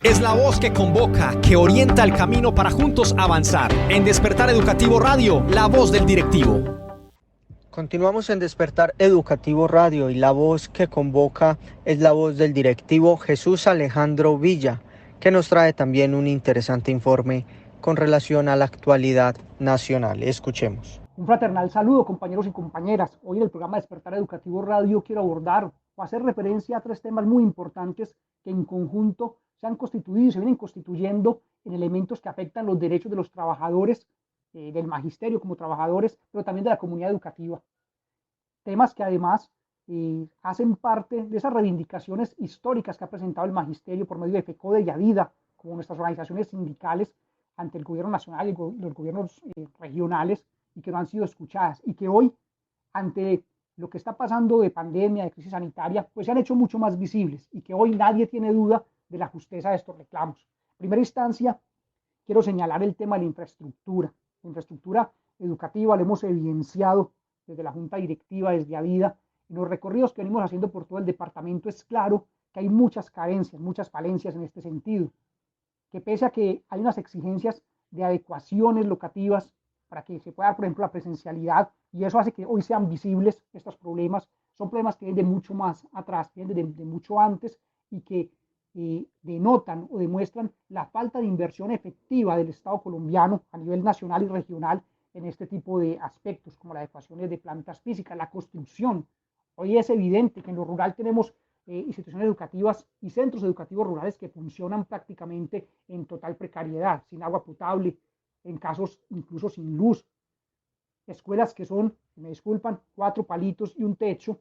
Es la voz que convoca, que orienta el camino para juntos avanzar. En Despertar Educativo Radio, la voz del directivo. Continuamos en Despertar Educativo Radio y la voz que convoca es la voz del directivo Jesús Alejandro Villa, que nos trae también un interesante informe con relación a la actualidad nacional. Escuchemos. Un fraternal saludo, compañeros y compañeras. Hoy en el programa Despertar Educativo Radio quiero abordar o hacer referencia a tres temas muy importantes que en conjunto se han constituido y se vienen constituyendo en elementos que afectan los derechos de los trabajadores, del magisterio como trabajadores, pero también de la comunidad educativa. Temas que además hacen parte de esas reivindicaciones históricas que ha presentado el magisterio por medio de FECODE y AVIDA, como nuestras organizaciones sindicales ante el gobierno nacional y los gobiernos regionales, y que no han sido escuchadas, y que hoy, ante lo que está pasando de pandemia, de crisis sanitaria, pues se han hecho mucho más visibles, y que hoy nadie tiene duda de la justeza de estos reclamos. En primera instancia, quiero señalar el tema de la infraestructura. La infraestructura educativa lo hemos evidenciado desde la Junta Directiva, desde AVIDA. En los recorridos que venimos haciendo por todo el departamento es claro que hay muchas carencias, muchas falencias en este sentido, que pese a que hay unas exigencias de adecuaciones locativas para que se pueda dar, por ejemplo, la presencialidad, y eso hace que hoy sean visibles estos problemas, son problemas que vienen de mucho más atrás, que vienen de mucho antes, y que denotan o demuestran la falta de inversión efectiva del Estado colombiano a nivel nacional y regional en este tipo de aspectos, como las adecuaciones de plantas físicas, la construcción. Hoy es evidente que en lo rural tenemos instituciones educativas y centros educativos rurales que funcionan prácticamente en total precariedad, sin agua potable, en casos incluso sin luz, escuelas que son, me disculpan, 4 palitos y un techo,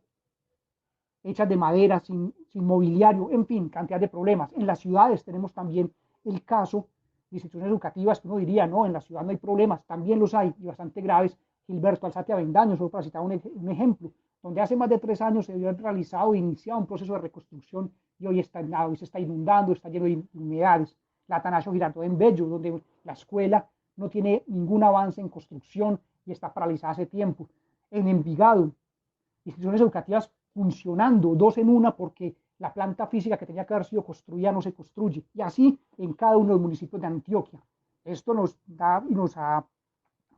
hechas de madera, sin mobiliario, en fin, cantidad de problemas. En las ciudades tenemos también el caso de instituciones educativas que uno diría, no, en la ciudad no hay problemas, también los hay, y bastante graves. Gilberto Alzate Avendaño, solo para citar un ejemplo, donde hace más de 3 años se debió haber realizado e iniciado un proceso de reconstrucción, y hoy está dañado, hoy se está inundando, está lleno de humedades. La Atanasio Girardot en Bello, donde la escuela no tiene ningún avance en construcción y está paralizada hace tiempo. En Envigado, instituciones educativas funcionando 2 en 1 porque la planta física que tenía que haber sido construida no se construye. Y así en cada uno de los municipios de Antioquia. Esto nos da y nos ha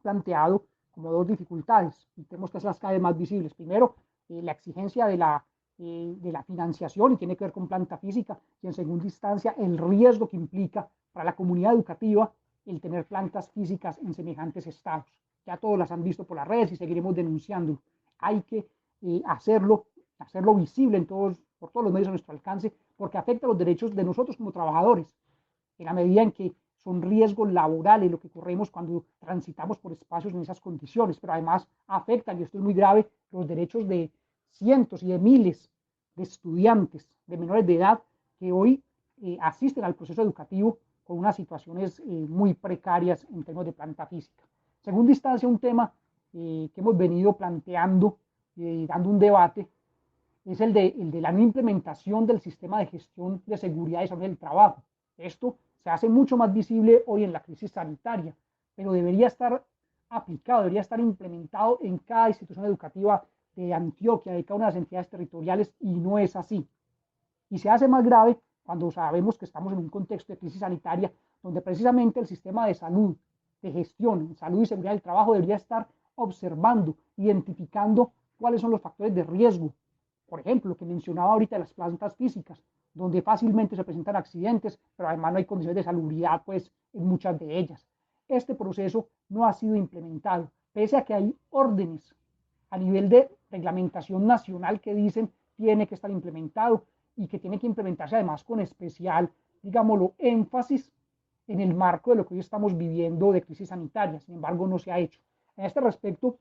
planteado como 2 dificultades, y tenemos que hacerlas cada vez más visibles. Primero, la exigencia de la financiación, y tiene que ver con planta física, y en segunda instancia, el riesgo que implica para la comunidad educativa el tener plantas físicas en semejantes estados. Ya todos las han visto por las redes y seguiremos denunciando. Hay que hacerlo visible por todos los medios a nuestro alcance, porque afecta los derechos de nosotros como trabajadores, en la medida en que son riesgos laborales lo que corremos cuando transitamos por espacios en esas condiciones, pero además afectan, y esto es muy grave, los derechos de cientos y de miles de estudiantes, de menores de edad, que hoy asisten al proceso educativo con unas situaciones muy precarias en términos de planta física. En segunda instancia, un tema que hemos venido planteando y dando un debate es el de la no implementación del sistema de gestión de seguridad y salud del trabajo. Esto se hace mucho más visible hoy en la crisis sanitaria, pero debería estar aplicado, debería estar implementado en cada institución educativa de Antioquia, de cada una de las entidades territoriales, y no es así. Y se hace más grave cuando sabemos que estamos en un contexto de crisis sanitaria donde precisamente el sistema de salud, de gestión, salud y seguridad del trabajo debería estar observando, identificando cuáles son los factores de riesgo. Por ejemplo, lo que mencionaba ahorita de las plantas físicas, donde fácilmente se presentan accidentes, pero además no hay condiciones de salubridad pues, en muchas de ellas. Este proceso no ha sido implementado, pese a que hay órdenes a nivel de reglamentación nacional que dicen tiene que estar implementado y que tiene que implementarse además con especial, digámoslo, énfasis en el marco de lo que hoy estamos viviendo de crisis sanitaria. Sin embargo, no se ha hecho. En este respecto,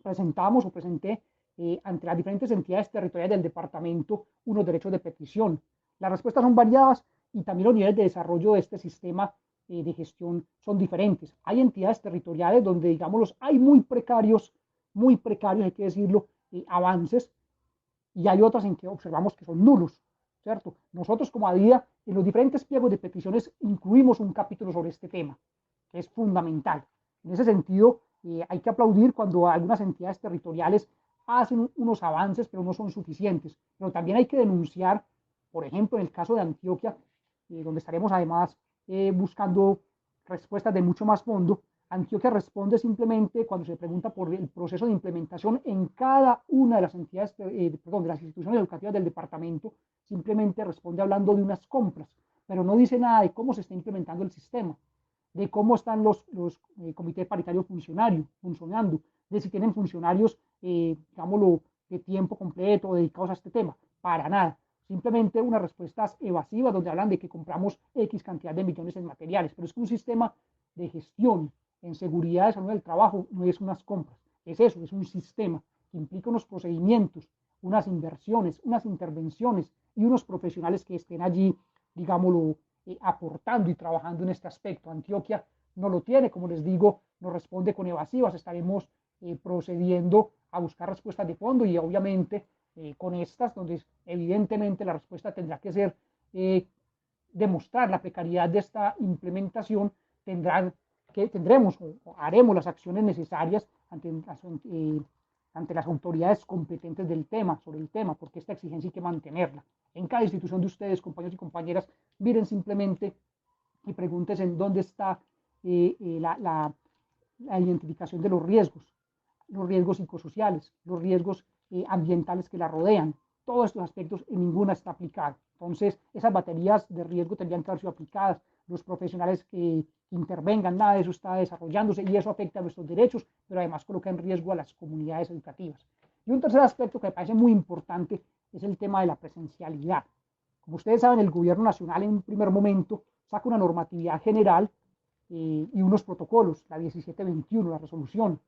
presenté ante las diferentes entidades territoriales del departamento unos derechos de petición. Las respuestas son variadas y también los niveles de desarrollo de este sistema de gestión son diferentes. Hay entidades territoriales donde, digamos, hay muy precarios, hay que decirlo, avances, y hay otras en que observamos que son nulos, ¿cierto? Nosotros como ADIA, en los diferentes pliegos de peticiones, incluimos un capítulo sobre este tema, que es fundamental. En ese sentido, hay que aplaudir cuando algunas entidades territoriales hacen unos avances, pero no son suficientes. Pero también hay que denunciar, por ejemplo, en el caso de Antioquia, donde estaremos además buscando respuestas de mucho más fondo. Antioquia responde simplemente cuando se pregunta por el proceso de implementación en cada una de las entidades, perdón, de las instituciones educativas del departamento, simplemente responde hablando de unas compras, pero no dice nada de cómo se está implementando el sistema, de cómo están los comités paritarios funcionando, de si tienen funcionarios, digámoslo, de tiempo completo dedicados a este tema. Para nada. Simplemente unas respuestas evasivas donde hablan de que compramos X cantidad de millones en materiales, pero es que un sistema de gestión en seguridad de salud del trabajo no es unas compras, es eso, es un sistema que implica unos procedimientos, unas inversiones, unas intervenciones y unos profesionales que estén allí, digámoslo, aportando y trabajando en este aspecto. Antioquia no lo tiene, como les digo, nos responde con evasivas, estaremos procediendo a buscar respuestas de fondo y obviamente con estas, donde evidentemente la respuesta tendrá que ser demostrar la precariedad de esta implementación, tendremos o haremos las acciones necesarias ante las autoridades competentes sobre el tema, porque esta exigencia hay que mantenerla. En cada institución de ustedes, compañeros y compañeras, miren simplemente y pregúntense en dónde está la identificación de los riesgos psicosociales, los riesgos ambientales que la rodean. Todos estos aspectos en ninguna está aplicado. Entonces, esas baterías de riesgo tendrían que haber sido aplicadas, los profesionales que intervengan, nada de eso está desarrollándose y eso afecta a nuestros derechos, pero además coloca en riesgo a las comunidades educativas. Y un tercer aspecto que me parece muy importante es el tema de la presencialidad. Como ustedes saben, el gobierno nacional en un primer momento saca una normatividad general y unos protocolos, la 1721, la resolución.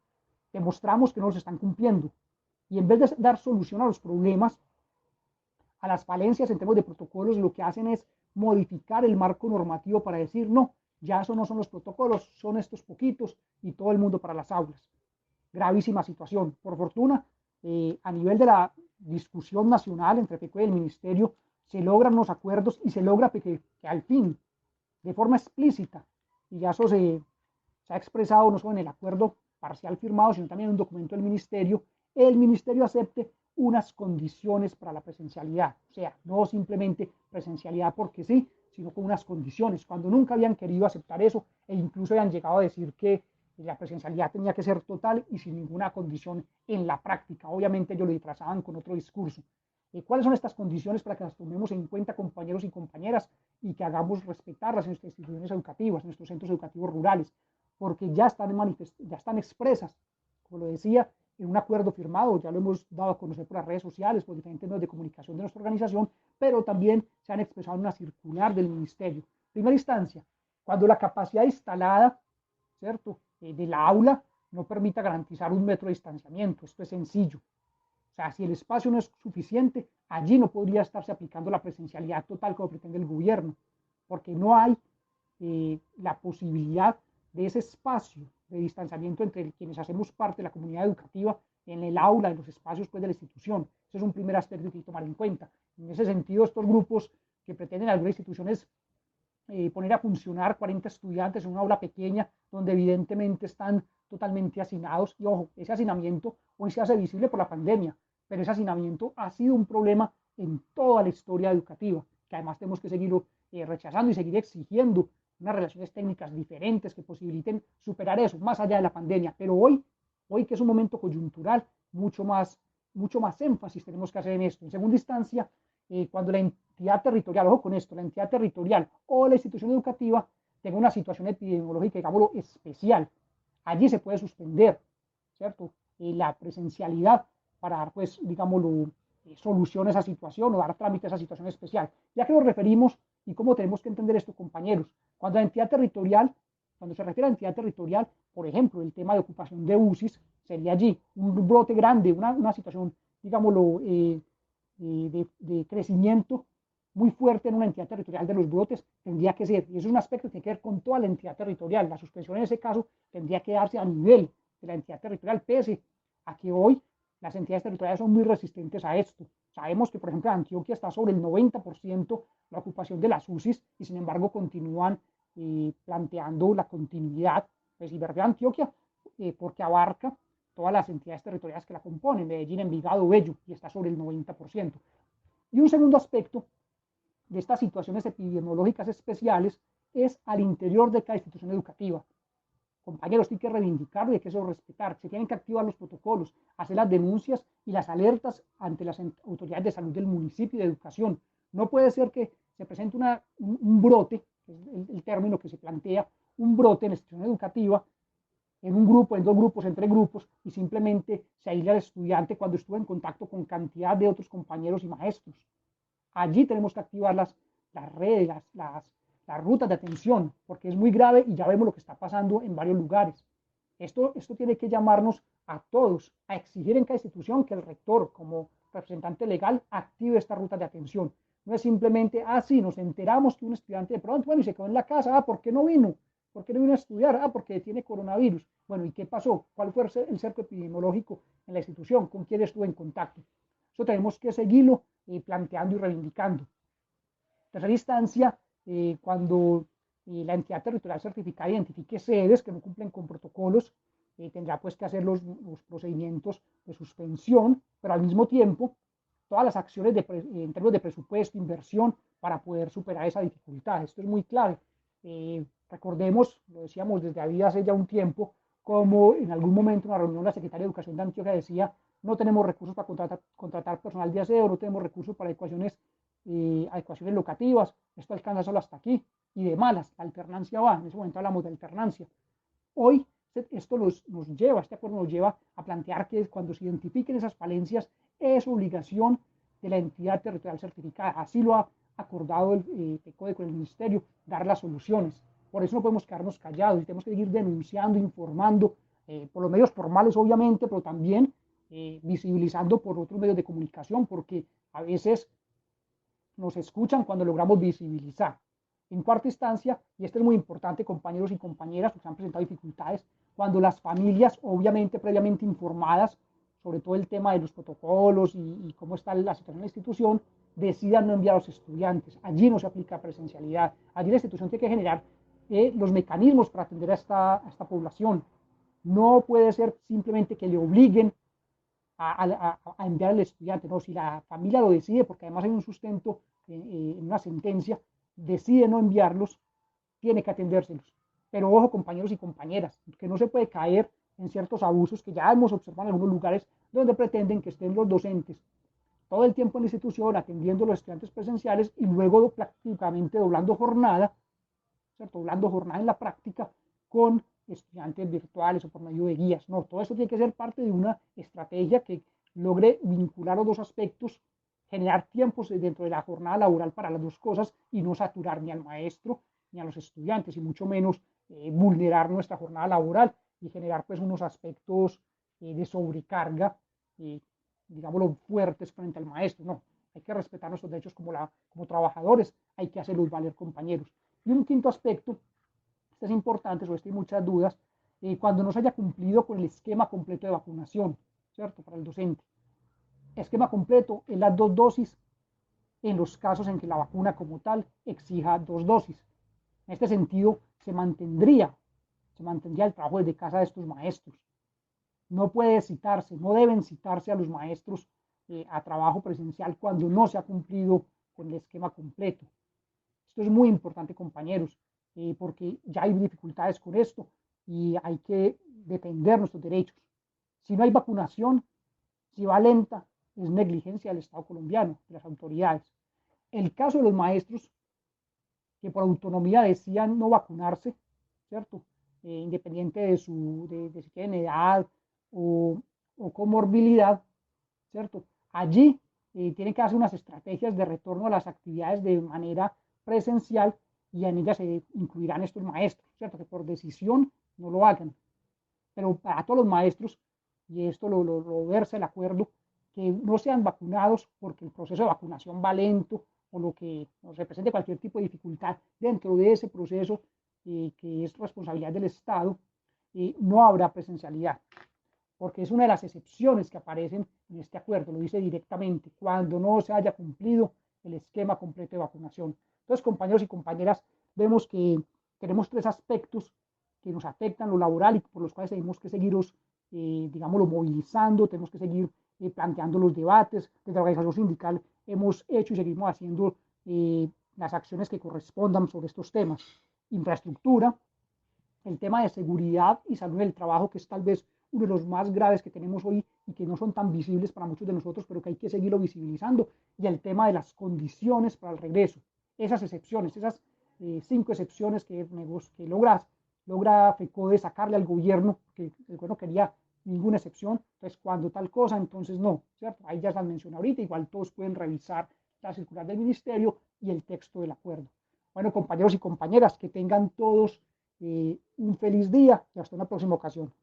Demostramos que no los están cumpliendo. Y en vez de dar solución a los problemas, a las falencias en términos de protocolos, lo que hacen es modificar el marco normativo para decir, no, ya eso no son los protocolos, son estos poquitos y todo el mundo para las aulas. Gravísima situación. Por fortuna, a nivel de la discusión nacional entre FECODE y el Ministerio, se logran unos acuerdos y se logra que al fin, de forma explícita, y ya eso se ha expresado no solo en el acuerdo parcial firmado, sino también en un documento del Ministerio, el Ministerio acepte unas condiciones para la presencialidad. O sea, no simplemente presencialidad porque sí, sino con unas condiciones, cuando nunca habían querido aceptar eso e incluso habían llegado a decir que la presencialidad tenía que ser total y sin ninguna condición en la práctica. Obviamente ellos lo disfrazaban con otro discurso. ¿Cuáles son estas condiciones para que las tomemos en cuenta, compañeros y compañeras, y que hagamos respetarlas en nuestras instituciones educativas, en nuestros centros educativos rurales? Porque ya están expresas, como lo decía, en un acuerdo firmado, ya lo hemos dado a conocer por las redes sociales, por diferentes medios de comunicación de nuestra organización, pero también se han expresado en una circular del Ministerio. Primera instancia, cuando la capacidad instalada, ¿cierto?, de la aula no permita garantizar 1 metro de distanciamiento. Esto es sencillo. O sea, si el espacio no es suficiente, allí no podría estarse aplicando la presencialidad total como pretende el gobierno, porque no hay la posibilidad de ese espacio de distanciamiento entre quienes hacemos parte de la comunidad educativa en el aula, en los espacios pues, de la institución. Ese es un primer aspecto que hay que tomar en cuenta. En ese sentido, estos grupos que pretenden algunas instituciones poner a funcionar 40 estudiantes en una aula pequeña, donde evidentemente están totalmente hacinados, y ojo, ese hacinamiento hoy se hace visible por la pandemia, pero ese hacinamiento ha sido un problema en toda la historia educativa, que además tenemos que seguirlo rechazando y seguir exigiendo unas relaciones técnicas diferentes que posibiliten superar eso, más allá de la pandemia. Pero hoy que es un momento coyuntural, mucho más énfasis tenemos que hacer en esto. En segunda instancia, cuando la entidad territorial, ojo con esto, la entidad territorial o la institución educativa tenga una situación epidemiológica, digámoslo, especial, allí se puede suspender, ¿cierto? La presencialidad para dar, pues, digámoslo, solución a esa situación o dar trámite a esa situación especial. Ya que nos referimos y cómo tenemos que entender esto, compañeros, cuando se refiere a entidad territorial, por ejemplo, el tema de ocupación de UCIs, sería allí un brote grande, una situación, digámoslo, de crecimiento muy fuerte en una entidad territorial de los brotes, tendría que ser, y eso es un aspecto que tiene que ver con toda la entidad territorial. La suspensión en ese caso tendría que darse a nivel de la entidad territorial, pese a que hoy las entidades territoriales son muy resistentes a esto. Sabemos que, por ejemplo, en Antioquia está sobre el 90% la ocupación de las UCIs y, sin embargo, continúan planteando la continuidad, pues, y verde Antioquia, porque abarca todas las entidades territoriales que la componen, Medellín, Envigado, Bello, y está sobre el 90%. Y un segundo aspecto de estas situaciones epidemiológicas especiales es al interior de cada institución educativa. Compañeros, tienen que reivindicarlo y hay que eso respetar. Se tienen que activar los protocolos, hacer las denuncias y las alertas ante las autoridades de salud del municipio y de educación. No puede ser que se presente un brote, que es el término que se plantea, un brote en la institución educativa, en un grupo, en dos grupos, en tres grupos, y simplemente se aísla al estudiante cuando estuvo en contacto con cantidad de otros compañeros y maestros. Allí tenemos que activar las redes, las rutas de atención, porque es muy grave y ya vemos lo que está pasando en varios lugares. Esto tiene que llamarnos a todos a exigir en cada institución que el rector, como representante legal, active esta ruta de atención. No es simplemente, sí, nos enteramos que un estudiante de pronto, bueno, y se quedó en la casa, ¿por qué no vino? ¿Por qué no vino a estudiar? Porque tiene coronavirus. Bueno, ¿y qué pasó? ¿Cuál fue el cerco epidemiológico en la institución? ¿Con quién estuvo en contacto? Eso tenemos que seguirlo planteando y reivindicando. En tercera instancia, cuando la entidad territorial certificada identifique sedes que no cumplen con protocolos, tendrá pues que hacer los procedimientos de suspensión, pero al mismo tiempo todas las acciones en términos de presupuesto, inversión, para poder superar esa dificultad. Esto es muy clave. Recordemos, lo decíamos desde hace ya un tiempo, como en algún momento en una reunión la secretaria de Educación de Antioquia decía, no tenemos recursos para contratar personal de aseo, no tenemos recursos para adecuaciones locativas, esto alcanza solo hasta aquí, y de malas, la alternancia va, en ese momento hablamos de alternancia. Hoy esto este acuerdo nos lleva a plantear que cuando se identifiquen esas falencias, es obligación de la entidad territorial certificada, así lo ha acordado el PECODE con el Ministerio, dar las soluciones. Por eso no podemos quedarnos callados y tenemos que seguir denunciando, informando, por los medios formales obviamente, pero también visibilizando por otros medios de comunicación, porque a veces nos escuchan cuando logramos visibilizar. En cuarta instancia, y esto es muy importante, compañeros y compañeras, porque han presentado dificultades, cuando las familias, obviamente previamente informadas sobre todo el tema de los protocolos y cómo está la situación en la institución, decidan no enviar a los estudiantes. Allí no se aplica presencialidad. Allí la institución tiene que generar los mecanismos para atender a esta población. No puede ser simplemente que le obliguen a enviar al estudiante. No, si la familia lo decide, porque además hay un sustento en una sentencia, decide no enviarlos, tiene que atendérselos. Pero ojo, compañeros y compañeras, que no se puede caer en ciertos abusos que ya hemos observado en algunos lugares donde pretenden que estén los docentes todo el tiempo en la institución atendiendo a los estudiantes presenciales y luego prácticamente doblando jornada, ¿cierto? Doblando jornada en la práctica con estudiantes virtuales o por medio de guías. No, todo eso tiene que ser parte de una estrategia que logre vincular los dos aspectos, generar tiempos dentro de la jornada laboral para las dos cosas y no saturar ni al maestro ni a los estudiantes y mucho menos vulnerar nuestra jornada laboral y generar pues unos aspectos de sobrecarga, digámoslo, fuertes frente al maestro. No, hay que respetar nuestros derechos como trabajadores, hay que hacerlos valer, compañeros. Y un quinto aspecto, este es importante, sobre este hay muchas dudas, cuando no se haya cumplido con el esquema completo de vacunación, ¿cierto? Para el docente. Esquema completo en las 2 dosis en los casos en que la vacuna como tal exija 2 dosis. En este sentido, se mantendría el trabajo desde casa de estos maestros. No puede citarse, no deben citarse a los maestros a trabajo presencial cuando no se ha cumplido con el esquema completo. Esto es muy importante, compañeros, porque ya hay dificultades con esto y hay que defender nuestros derechos. Si no hay vacunación, si va lenta, es negligencia del Estado colombiano, de las autoridades. El caso de los maestros que por autonomía decían no vacunarse, ¿cierto? Independiente de si tienen edad o comorbilidad, ¿cierto? Allí tienen que hacer unas estrategias de retorno a las actividades de manera presencial y en ellas se incluirán estos maestros, ¿cierto? Que por decisión no lo hagan. Pero para todos los maestros, y esto lo versa el acuerdo, que no sean vacunados porque el proceso de vacunación va lento o lo que nos represente cualquier tipo de dificultad dentro de ese proceso que es responsabilidad del Estado, no habrá presencialidad, porque es una de las excepciones que aparecen en este acuerdo, lo dice directamente, cuando no se haya cumplido el esquema completo de vacunación. Entonces, compañeros y compañeras, vemos que tenemos 3 aspectos que nos afectan lo laboral y por los cuales tenemos que seguirlos, digámoslo, movilizando, tenemos que seguir planteando los debates. Desde la organización sindical hemos hecho y seguimos haciendo las acciones que correspondan sobre estos temas. Infraestructura, el tema de seguridad y salud del trabajo, que es tal vez uno de los más graves que tenemos hoy y que no son tan visibles para muchos de nosotros, pero que hay que seguirlo visibilizando, y el tema de las condiciones para el regreso. Esas excepciones, esas 5 excepciones que logra FECODE sacarle al gobierno, que el gobierno quería ninguna excepción, entonces cuando tal cosa, entonces no, ¿cierto? Ahí ya las mencioné ahorita, igual todos pueden revisar la circular del ministerio y el texto del acuerdo. Bueno, compañeros y compañeras, que tengan todos un feliz día y hasta una próxima ocasión.